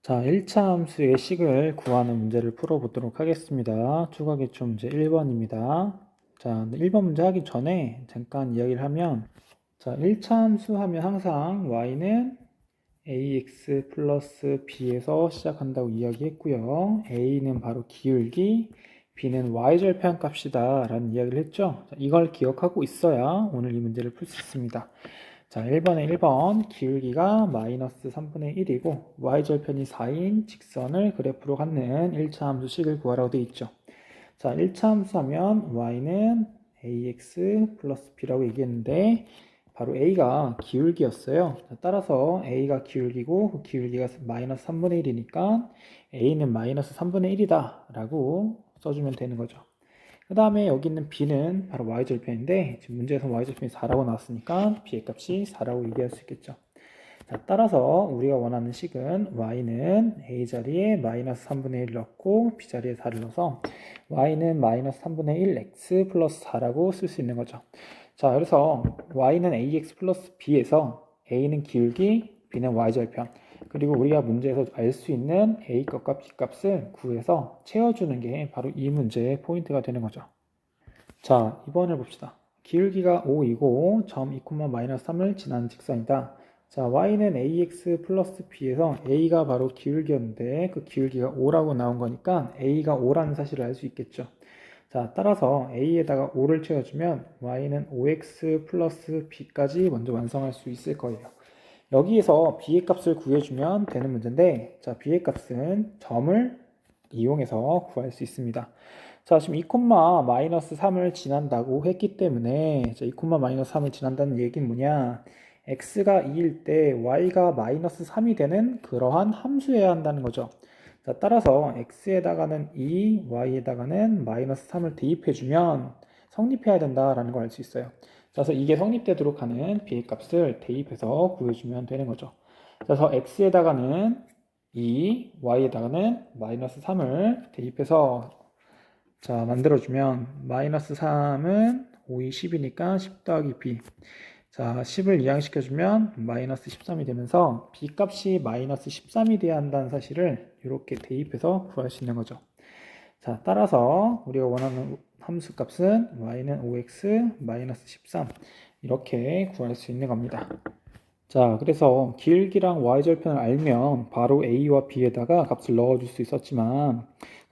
자, 1차 함수의 식을 구하는 문제를 풀어보도록 하겠습니다. 추가기출 문제 1번입니다. 자, 1번 문제 하기 전에 잠깐 이야기를 하면, 자, 1차 함수 하면 항상 y는 ax 플러스 b에서 시작한다고 이야기했고요. a는 바로 기울기, b는 y절편 값이다 라는 이야기를 했죠. 자, 이걸 기억하고 있어야 오늘 이 문제를 풀 수 있습니다. 자, 1번에 1번 기울기가 마이너스 3분의 1이고 y절편이 4인 직선을 그래프로 갖는 1차 함수식을 구하라고 되어 있죠. 자, 1차 함수 하면 y는 ax 플러스 b라고 얘기했는데 바로 a가 기울기였어요. 자, 따라서 a가 기울기고 그 기울기가 마이너스 3분의 1이니까 a는 마이너스 3분의 1이다 라고 써주면 되는 거죠. 그 다음에 여기 있는 b는 바로 y절편인데 지금 문제에서 y절편이 4라고 나왔으니까 b의 값이 4라고 얘기할 수 있겠죠. 자, 따라서 우리가 원하는 식은 y는 a 자리에 마이너스 3분의 1 넣고 b 자리에 4를 넣어서 y는 마이너스 3분의 1 x 플러스 4라고 쓸 수 있는 거죠. 자, 그래서 y는 ax 플러스 b에서 a는 기울기, b는 y절편, 그리고 우리가 문제에서 알 수 있는 a 값과 b 값을 구해서 채워주는 게 바로 이 문제의 포인트가 되는 거죠. 자, 2번을 봅시다. 기울기가 5이고 점 2, 마이너스 3을 지나는 직선이다. 자, y는 ax 플러스 b에서 a가 바로 기울기였는데 그 기울기가 5라고 나온 거니까 a가 5라는 사실을 알 수 있겠죠. 자, 따라서 a에다가 5를 채워주면 y는 5x 플러스 b까지 먼저 완성할 수 있을 거예요. 여기에서 b의 값을 구해주면 되는 문제인데, 자, b의 값은 점을 이용해서 구할 수 있습니다. 자, 지금 2, 마이너스 3을 지난다고 했기 때문에, 자, 2, 마이너스 3을 지난다는 얘기는 뭐냐? x가 2일 때 y가 마이너스 3이 되는 그러한 함수여야 한다는 거죠. 자, 따라서 x에다가는 2, y에다가는 마이너스 3을 대입해주면 성립해야 된다라는 걸 알 수 있어요. 그래서 이게 성립되도록 하는 b의 값을 대입해서 구해주면 되는 거죠. 그래서 x에다가는 2, y에다가는 마이너스 3을 대입해서 자 만들어주면 마이너스 3은 5이 10이니까 10 더하기 b. 자, 10을 이항시켜주면 마이너스 13이 되면서 b 값이 마이너스 13이 돼야 한다는 사실을 이렇게 대입해서 구할 수 있는 거죠. 자, 따라서 우리가 원하는 함수 값은 y는 5x 마이너스 13 이렇게 구할 수 있는 겁니다. 자, 그래서 기울기랑 y절편을 알면 바로 a와 b에다가 값을 넣어줄 수 있었지만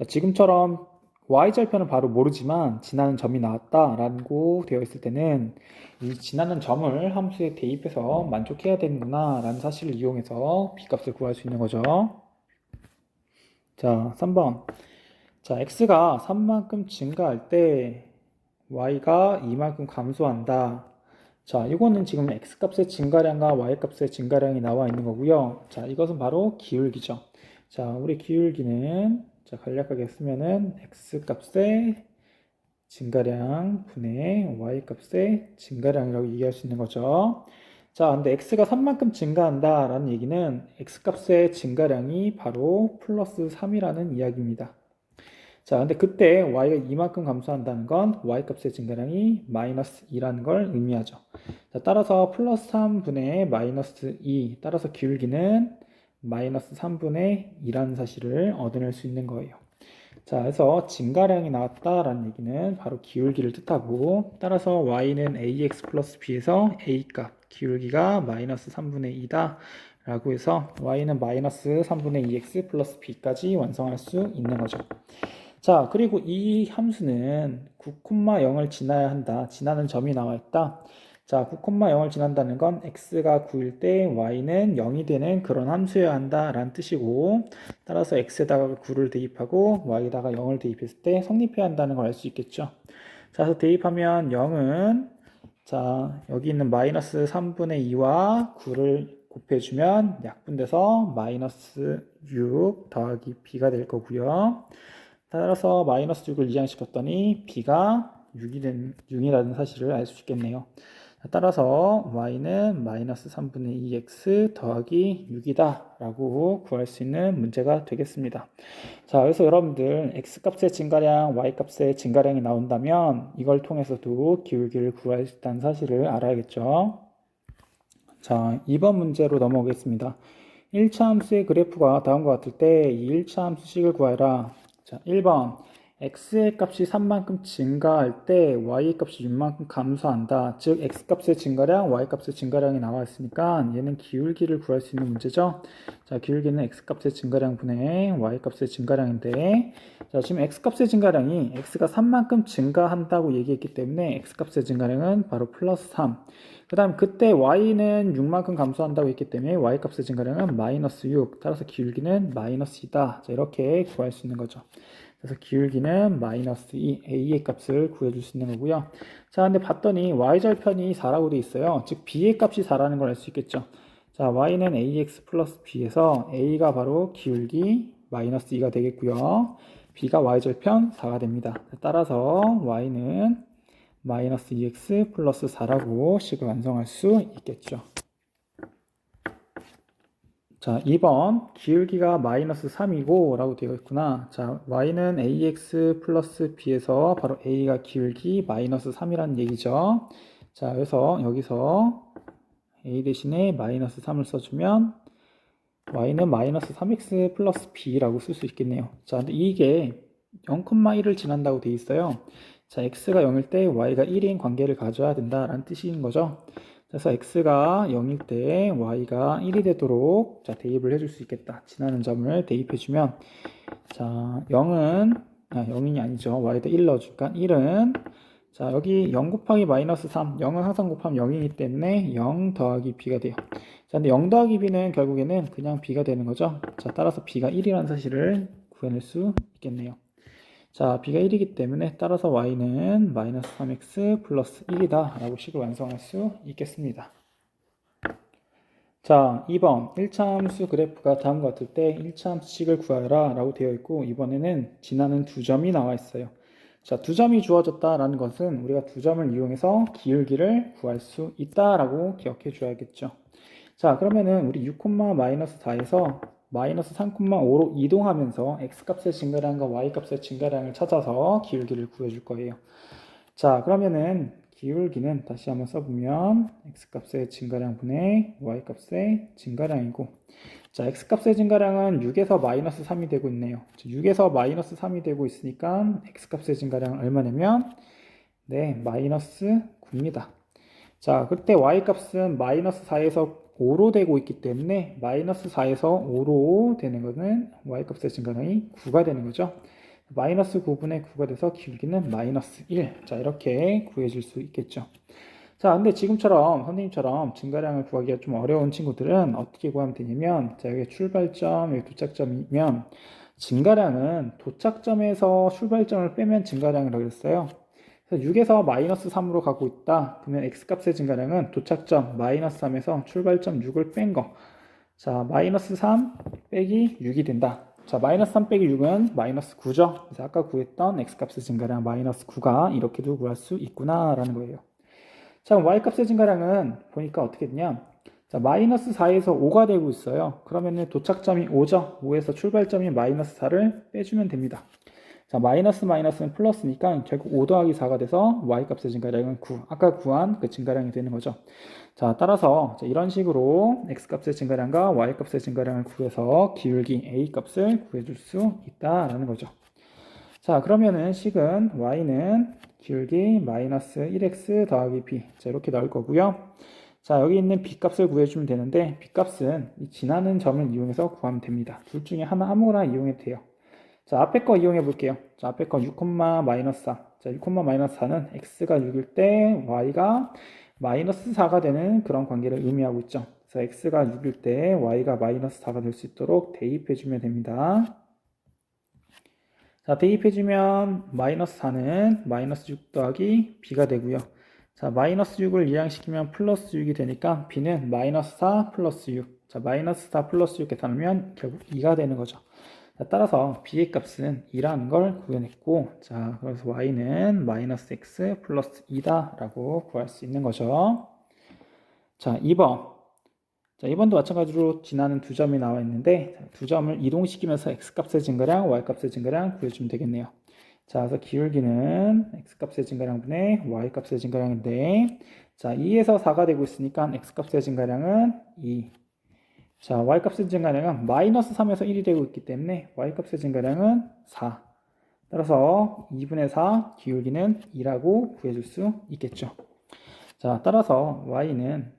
지금처럼 y절편은 바로 모르지만 지나는 점이 나왔다라고 되어 있을 때는 이 지나는 점을 함수에 대입해서 만족해야 되는구나 라는 사실을 이용해서 b값을 구할 수 있는 거죠. 자, 3번. 자, x가 3만큼 증가할 때 y가 2만큼 감소한다. 자, 이거는 지금 x값의 증가량과 y값의 증가량이 나와 있는 거고요. 자, 이것은 바로 기울기죠. 자, 우리 기울기는 자, 간략하게 쓰면은 x값의 증가량 분의 y값의 증가량이라고 얘기할 수 있는 거죠. 자, 근데 x가 3만큼 증가한다 라는 얘기는 x값의 증가량이 바로 플러스 3이라는 이야기입니다. 자, 근데 그때 y가 이만큼 감소한다는 건 y값의 증가량이 마이너스 2라는 걸 의미하죠. 자, 따라서 플러스 3분의 마이너스 2, 따라서 기울기는 마이너스 3분의 2라는 사실을 얻어낼 수 있는 거예요. 자, 그래서 증가량이 나왔다라는 얘기는 바로 기울기를 뜻하고, 따라서 y는 ax 플러스 b에서 a값, 기울기가 마이너스 3분의 2다 라고 해서 y는 마이너스 3분의 2x 플러스 b까지 완성할 수 있는 거죠. 자, 그리고 이 함수는 9,0을 지나야 한다. 지나는 점이 나와 있다. 자, 9,0을 지난다는 건 x가 9일 때 y는 0이 되는 그런 함수여야 한다 라는 뜻이고, 따라서 x에다가 9를 대입하고 y에다가 0을 대입했을 때 성립해야 한다는 걸 알 수 있겠죠. 자, 그래서 대입하면 0은 자, 여기 있는 마이너스 3분의 2와 9를 곱해주면 약분돼서 마이너스 6 더하기 b가 될 거고요. 따라서 마이너스 6을 이항시켰더니 b가 6이라는 사실을 알 수 있겠네요. 따라서 y는 마이너스 3분의 2x 더하기 6이다 라고 구할 수 있는 문제가 되겠습니다. 자, 그래서 여러분들 x값의 증가량, y값의 증가량이 나온다면 이걸 통해서도 기울기를 구할 수 있다는 사실을 알아야겠죠. 자, 2번 문제로 넘어오겠습니다. 1차 함수의 그래프가 다음과 같을 때 이 1차 함수식을 구하라. 자, 1번. x의 값이 3만큼 증가할 때 y의 값이 6만큼 감소한다. 즉 x값의 증가량, y값의 증가량이 나와 있으니까 얘는 기울기를 구할 수 있는 문제죠. 자, 기울기는 x값의 증가량 분의 y값의 증가량인데, 자, 지금 x값의 증가량이 x가 3만큼 증가한다고 얘기했기 때문에 x값의 증가량은 바로 플러스 3. 그 다음 그때 y는 6만큼 감소한다고 했기 때문에 y값의 증가량은 마이너스 6. 따라서 기울기는 마이너스 2다. 자, 이렇게 구할 수 있는 거죠. 그래서 기울기는 마이너스 2, a의 값을 구해줄 수 있는 거고요. 자, 근데 봤더니 y절편이 4라고 돼 있어요. 즉 b의 값이 4라는 걸 알 수 있겠죠. 자, y는 ax 플러스 b에서 a가 바로 기울기 마이너스 2가 되겠고요. b가 y절편 4가 됩니다. 따라서 y는 마이너스 2x 플러스 4라고 식을 완성할 수 있겠죠. 자, 2번 기울기가 마이너스 3이고 라고 되어 있구나. 자, y는 ax 플러스 b에서 바로 a가 기울기 마이너스 3이라는 얘기죠. 자, 그래서 여기서 a 대신에 마이너스 3을 써주면 y는 마이너스 3x 플러스 b라고 쓸 수 있겠네요. 자, 근데 이게 0,1을 지난다고 되어 있어요. 자, x가 0일 때 y가 1인 관계를 가져야 된다라는 뜻인 거죠. 그래서 x가 0일 때 y가 1이 되도록 자, 대입을 해줄 수 있겠다. 지나는 점을 대입해주면 자, 0이 아니죠. y에다 1 넣어주니까 1은 자, 여기 0 곱하기 마이너스 3, 0은 항상 곱하면 0이기 때문에 0 더하기 b가 돼요. 자, 근데 0 더하기 b는 결국에는 그냥 b가 되는 거죠. 자, 따라서 b가 1이라는 사실을 구해낼 수 있겠네요. 자, b가 1이기 때문에 따라서 y는 마이너스 3x 플러스 1이다 라고 식을 완성할 수 있겠습니다. 자, 2번 1차 함수 그래프가 다음과 같을 때 1차 함수식을 구하라 라고 되어 있고 이번에는 지나는 두 점이 나와 있어요. 자, 두 점이 주어졌다라는 것은 우리가 두 점을 이용해서 기울기를 구할 수 있다라고 기억해 줘야겠죠. 자, 그러면은 우리 6,-4에서 마이너스 3,5로 이동하면서 x값의 증가량과 y값의 증가량을 찾아서 기울기를 구해줄 거예요. 자, 그러면은 기울기는 다시 한번 써보면 x값의 증가량 분의 y값의 증가량이고 자, x값의 증가량은 6에서 마이너스 3이 되고 있네요. 6에서 마이너스 3이 되고 있으니까 x값의 증가량은 얼마냐면 네, 마이너스 9입니다. 자, 그때 y값은 마이너스 4에서 5로 되고 있기 때문에 마이너스 4에서 5로 되는 것은 y값의 증가량이 9가 되는 거죠. 마이너스 9분의 9가 돼서 기울기는 마이너스 1. 자, 이렇게 구해질 수 있겠죠. 자, 근데 지금처럼 선생님처럼 증가량을 구하기가 좀 어려운 친구들은 어떻게 구하면 되냐면 자, 여기 출발점, 여기 도착점이면 증가량은 도착점에서 출발점을 빼면 증가량이라고 했어요. 6에서 마이너스 3으로 가고 있다. 그러면 x값의 증가량은 도착점 마이너스 3에서 출발점 6을 뺀 거. 자, 마이너스 3 빼기 6이 된다. 자, 마이너스 3 빼기 6은 마이너스 9죠. 그래서 아까 구했던 x값의 증가량 마이너스 9가 이렇게도 구할 수 있구나라는 거예요. 자, 그럼 y값의 증가량은 보니까 어떻게 되냐. 자, 마이너스 4에서 5가 되고 있어요. 그러면은 도착점이 5죠. 5에서 출발점이 마이너스 4를 빼주면 됩니다. 자, 마이너스는 플러스니까 결국 5 더하기 4가 돼서 y값의 증가량은 9. 아까 구한 그 증가량이 되는 거죠. 자, 따라서 이런 식으로 x값의 증가량과 y값의 증가량을 구해서 기울기 a값을 구해줄 수 있다라는 거죠. 자, 그러면은 식은 y는 기울기 마이너스 1x 더하기 b. 자, 이렇게 나올 거고요. 자, 여기 있는 b값을 구해주면 되는데 b값은 이 지나는 점을 이용해서 구하면 됩니다. 둘 중에 하나 아무거나 이용해도 돼요. 자, 앞에 거 이용해 볼게요. 자, 앞에 거 6, 마이너스 4. 자, 6, 마이너스 4는 x가 6일 때 y가 마이너스 4가 되는 그런 관계를 의미하고 있죠. 그래서 x가 6일 때 y가 마이너스 4가 될 수 있도록 대입해 주면 됩니다. 자, 대입해 주면 마이너스 4는 마이너스 6 더하기 b가 되고요. 자, 마이너스 6을 이항시키면 플러스 6이 되니까 b는 마이너스 4 플러스 6. 자, 마이너스 4 플러스 6 계산하면 결국 2가 되는 거죠. 자, 따라서 b의 값은 2라는 걸 구해냈고, 자, 그래서 y는 마이너스 x 플러스 2다 라고 구할 수 있는 거죠. 자, 2번. 자, 2번도 마찬가지로 지나는 두 점이 나와 있는데, 두 점을 이동시키면서 x값의 증가량, y값의 증가량 구해주면 되겠네요. 자, 그래서 기울기는 x값의 증가량 분의 y값의 증가량인데, 자, 2에서 4가 되고 있으니까 x값의 증가량은 2. 자, y값의 증가량은 마이너스 3에서 1이 되고 있기 때문에 y값의 증가량은 4. 따라서 2분의 4 기울기는 2라고 구해줄 수 있겠죠. 자, 따라서 y는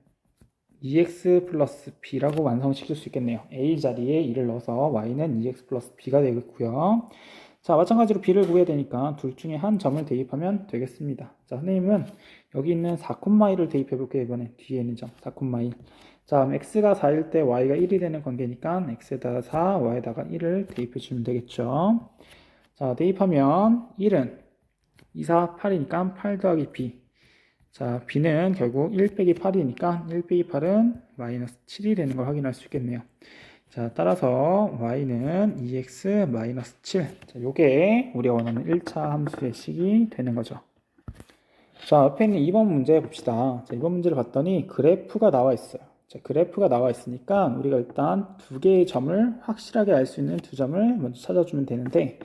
2x 플러스 b라고 완성시킬 수 있겠네요. a 자리에 2를 넣어서 y는 2x 플러스 b가 되겠고요. 자, 마찬가지로 b를 구해야 되니까 둘 중에 한 점을 대입하면 되겠습니다. 자, 선생님은 여기 있는 4,1을 대입해 볼게요. 이번에 뒤에 있는 점 4,1. 자, 그럼 x가 4일 때 y가 1이 되는 관계니까 x에다가 4, y에다가 1을 대입해 주면 되겠죠. 자, 대입하면 1은 2, 4, 8이니까 8 더하기 b. 자, b는 결국 1 빼기 8이니까 1 빼기 8은 마이너스 7이 되는 걸 확인할 수 있겠네요. 자, 따라서 y는 2x 마이너스 7. 자, 요게 우리가 원하는 1차 함수의 식이 되는 거죠. 자, 옆에 있는 2번 문제 봅시다. 자, 2번 문제를 봤더니 그래프가 나와 있어요. 자, 그래프가 나와 있으니까 우리가 일단 두 개의 점을 확실하게 알 수 있는 두 점을 먼저 찾아주면 되는데,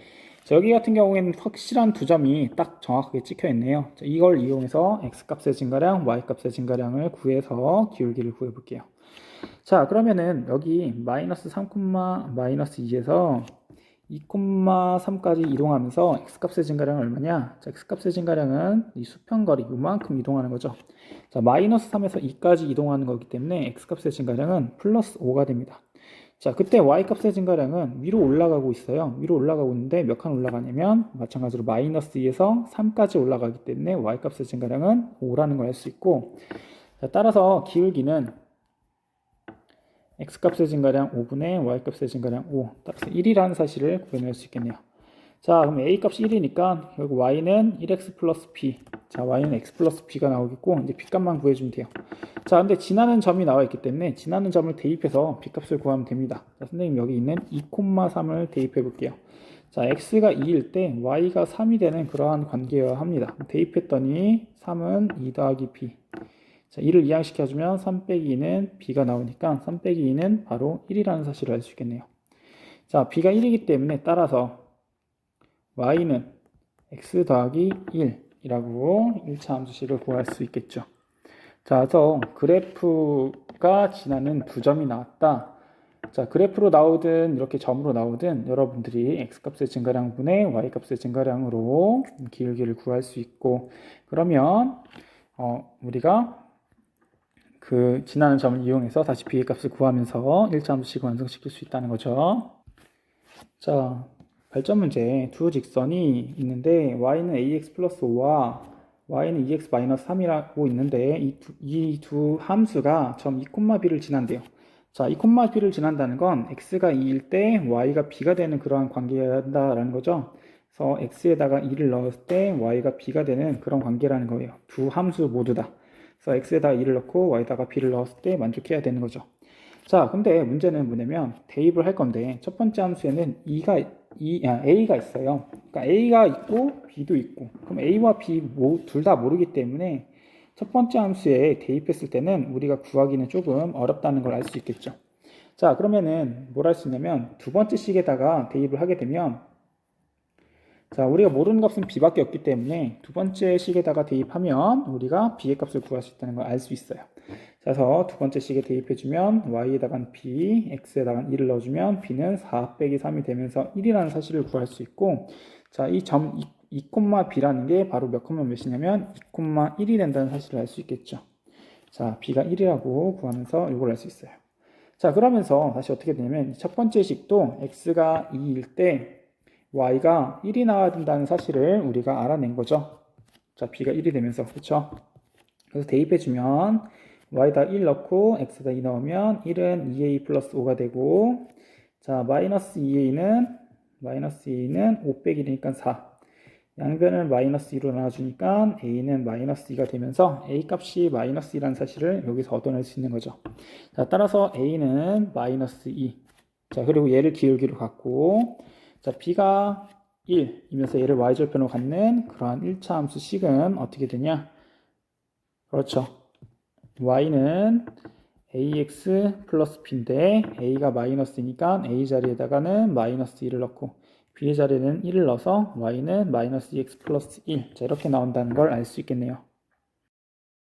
자, 여기 같은 경우에는 확실한 두 점이 딱 정확하게 찍혀 있네요. 자, 이걸 이용해서 x값의 증가량, y값의 증가량을 구해서 기울기를 구해 볼게요. 자, 그러면은 여기 마이너스 3, 마이너스 2에서 2,3까지 이동하면서 x값의 증가량은 얼마냐? 자, x값의 증가량은 이 수평거리 요만큼 이동하는 거죠. 자, 마이너스 3에서 2까지 이동하는 거기 때문에 x값의 증가량은 플러스 5가 됩니다. 자, 그때 y값의 증가량은 위로 올라가고 있어요. 위로 올라가고 있는데 몇 칸 올라가냐면 마찬가지로 마이너스 2에서 3까지 올라가기 때문에 y값의 증가량은 5라는 걸 알 수 있고, 자, 따라서 기울기는 x값의 증가량 5분의 y값의 증가량 5, 따라서 1이라는 사실을 구해낼 수 있겠네요. 자, 그럼 a값이 1이니까 결국 y는 1x 플러스 b. 자, y는 x 플러스 b가 나오겠고, 이제 b값만 구해주면 돼요. 자, 근데 지나는 점이 나와 있기 때문에 지나는 점을 대입해서 b값을 구하면 됩니다. 자, 선생님 여기 있는 2,3을 대입해 볼게요. 자, x가 2일 때 y가 3이 되는 그러한 관계여야 합니다. 대입했더니 3은 2 더하기 b. 자, 2를 이항시켜주면 3 빼기 2는 b가 나오니까 3 빼기 2는 바로 1이라는 사실을 알 수 있겠네요. 자, b가 1이기 때문에 따라서 y는 x 더하기 1이라고 1차 함수식을 구할 수 있겠죠. 자, 그래서 그래프가 지나는 두 점이 나왔다. 자, 그래프로 나오든 이렇게 점으로 나오든 여러분들이 x값의 증가량분의 y값의 증가량으로 기울기를 구할 수 있고, 그러면 우리가 그 지나는 점을 이용해서 다시 b의 값을 구하면서 1차 함수식을 완성시킬 수 있다는 거죠. 자, 발전 문제 두 직선이 있는데 y는 ax 플러스 5와 y는 2x 마이너스 3이라고 있는데 이 두 함수가 점 2,b를 지난대요. 자, 2,b를 지난다는 건 x가 2일 때 y가 b가 되는 그러한 관계라는 거죠. 그래서 x에다가 2를 넣었을 때 y가 b가 되는 그런 관계라는 거예요. 두 함수 모두 다. 그래서 x에다가 2를 넣고 y에다가 b를 넣었을 때 만족해야 되는 거죠. 자, 근데 문제는 뭐냐면 대입을 할 건데 첫 번째 함수에는 a가 있어요. 그러니까 a가 있고 b도 있고, 그럼 a와 b 둘 다 모르기 때문에 첫 번째 함수에 대입했을 때는 우리가 구하기는 조금 어렵다는 걸 알 수 있겠죠. 자, 그러면은 뭘 할 수 있냐면 두 번째 식에다가 대입을 하게 되면, 자, 우리가 모르는 값은 b밖에 없기 때문에 두 번째 식에다가 대입하면 우리가 b의 값을 구할 수 있다는 걸 알 수 있어요. 그래서 두 번째 식에 대입해주면 y에다가 b, x에다가 1을 넣어주면 b는 4 빼기 3이 되면서 1이라는 사실을 구할 수 있고, 자, 이 점 2,b라는 게 바로 몇 콤마 몇이냐면 2,1이 된다는 사실을 알 수 있겠죠. 자, b가 1이라고 구하면서 이걸 알 수 있어요. 자, 그러면서 다시 어떻게 되냐면 첫 번째 식도 x가 2일 때 y가 1이 나와야 된다는 사실을 우리가 알아낸 거죠. 자, b가 1이 되면서, 그렇죠? 그래서 대입해주면 y에다 1 넣고 x에다 2 넣으면 1은 2a 플러스 5가 되고, 자, 마이너스 2a는 5 빼기 1이니까 4. 양변을 마이너스 2로 나눠주니까 a는 마이너스 2가 되면서 a 값이 마이너스 2라는 사실을 여기서 얻어낼 수 있는 거죠. 자, 따라서 a는 마이너스 2. 자, 그리고 얘를 기울기로 갖고, 자, b가 1이면서 얘를 y절편으로 갖는 그러한 1차 함수 식은 어떻게 되냐? 그렇죠. y는 ax 플러스 b인데 a가 마이너스니까 a 자리에다가는 마이너스 2를 넣고 b의 자리에는 1을 넣어서 y는 마이너스 2x 플러스 1. 자, 이렇게 나온다는 걸 알 수 있겠네요.